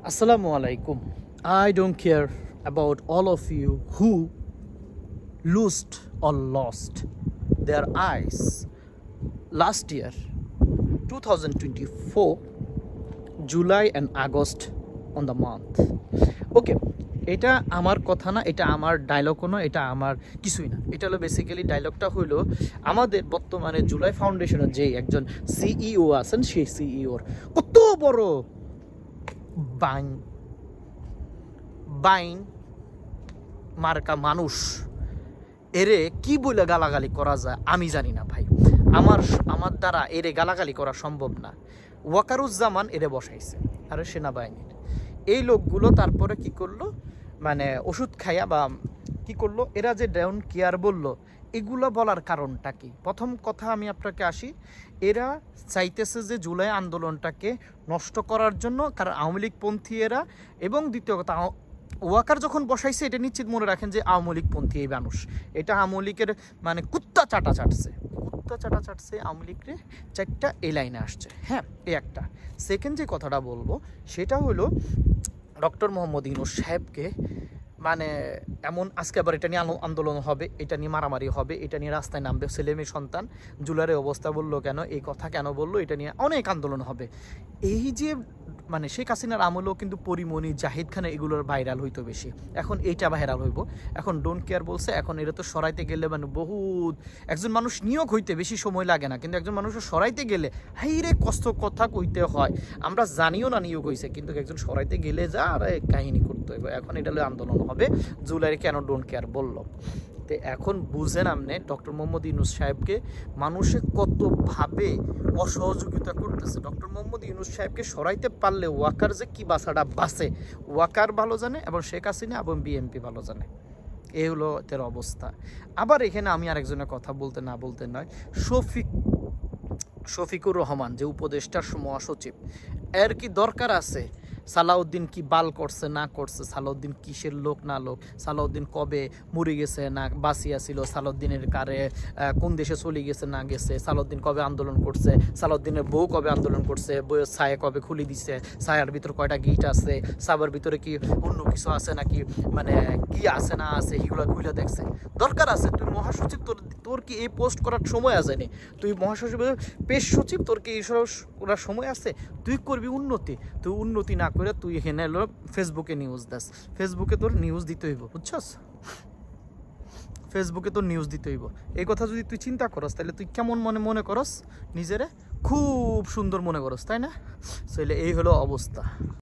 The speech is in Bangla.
Assalamu alaikum. I don't care about all of you who lost or lost their eyes last year, 2024, July and August on the month. Okay, এটা আমার কথা না, এটা আমার ডায়লগও না, এটা আমার কিছুই না। এটা হলো বেসিক্যালি ডায়লগটা হলো আমাদের বর্তমানে জুলাই ফাউন্ডেশনের যে একজন সিইও আছেন, সেই সিইওর কত বড় বাইন মার্কা মানুষ, এরে কি বলে গালাগালি করা যায় আমি জানি না ভাই। আমার দ্বারা এরে গালাগালি করা সম্ভব না। ওয়াকারুজ্জামান এরে বসাইছে আরে সেনাবাহিনীর এই লোকগুলো, তারপরে কি করলো, মানে ওষুধ খাইয়া বা কি করলো, এরা যে ডাউন কেয়ার বললো, এগুলো বলার কারণটা কি? প্রথম কথা আমি আপনাকে আসি, এরা চাইতেছে যে জুলাই আন্দোলনটাকে নষ্ট করার জন্য, কারণ আওয়ামী লীগপন্থী এরা, এবং দ্বিতীয় কথা ওয়াকার যখন বসাইছে এটা নিশ্চিত মনে রাখেন যে আওয়ামী লীগপন্থী এই মানুষ, এটা আওয়ামী লীগের মানে কুত্তা চাটা চাটছে আওয়ামী লীগরে চারটা এই লাইনে আসছে। হ্যাঁ, এই একটা। সেকেন্ড যে কথাটা বলবো সেটা হলো ডক্টর মোহাম্মদ ইউনূস সাহেবকে, মানে এমন আজকে আবার এটা নিয়ে আন্দোলন হবে, এটা নিয়ে মারামারি হবে, এটা নিয়ে রাস্তায় নামবে ছেলেমেয়ে সন্তান, জুলাইয়ের অবস্থা বললো কেন, এই কথা কেন বললো, এটা নিয়ে অনেক আন্দোলন হবে। এই যে মানে শেখ হাসিনার আমলেও কিন্তু পরিমণি, জাহিদ খান এগুলোর ভাইরাল হইতো বেশি, এখন এইটা ভাইরাল হইব। এখন ডোন্ট কেয়ার বলছে, এখন এটা তো সরাইতে গেলে মানে বহুত, একজন মানুষ নিয়োগ হইতে বেশি সময় লাগে না, কিন্তু একজন মানুষ সরাইতে গেলে হাইরে কষ্ট কথা কইতে হয়। আমরা জানিও না নিয়োগ হয়েছে, কিন্তু একজন সরাইতে গেলে যা আর কাহিনী করতে হইব। এখন এটা আন্দোলন হবে জুলাইয়ের কেন ডোন্ট কেয়ার বললো। তো এখন বুঝেন আপনি ডক্টর মোহাম্মদ ইউনূস সাহেবকে মানুষে কতভাবে অসহযোগিতা করতেছে। ডক্টর মোহাম্মদ ইউনূস সাহেবকে সরাইতে পারলে ওয়াকার যে কি বাসাটা বাসে, ওয়াকার ভালো জানে এবং শেখ হাসিনা এবং বিএনপি ভালো জানে। এই হলো এর অবস্থা। আবার এখানে আমি আরেকজনের কথা বলতে নয়, শফিকুর রহমান যে উপদেষ্টার মহাসচিব, এর কি দরকার আছে সালাউদ্দিন কি বাল করছে না করছে, সালাউদ্দিন কিসের লোক না লোক, সালাউদ্দিন কবে মরে গেছে না বাঁচিয়া ছিল, সালাউদ্দিনের কারে কোন দেশে চলে গেছে না গেছে, সালাউদ্দিন কবে আন্দোলন করছে, সালাউদ্দিনের বউ কবে আন্দোলন করছে, বইয়ের ছায়া কবে খুলে দিছে, ছায়ার ভিতর কয়টা গিট আছে, সাবার ভিতরে কি অন্য কিছু আছে নাকি, মানে কি আছে না আছে, এগুলো খুলে দেখছে। দরকার আছে? তুই মহাসচিব, তোর কি এই পোস্ট করার সময় আসেনি? তুই মহাসচিব পেশ সচিব, তোর কি এইসব করার সময় আছে? তুই করবি উন্নতি, তুই উন্নতি না করে তুই এখানে এলো ফেসবুকে নিউজ দাস। ফেসবুকে তোর নিউজ দিতে হইব, বুঝছস? ফেসবুকে তোর নিউজ দিতে হইব। এই কথা যদি তুই চিন্তা করস, তাহলে তুই কেমন মনে করস নিজেরে? খুব সুন্দর মনে করস, তাই না? তাহলে এই হলো অবস্থা।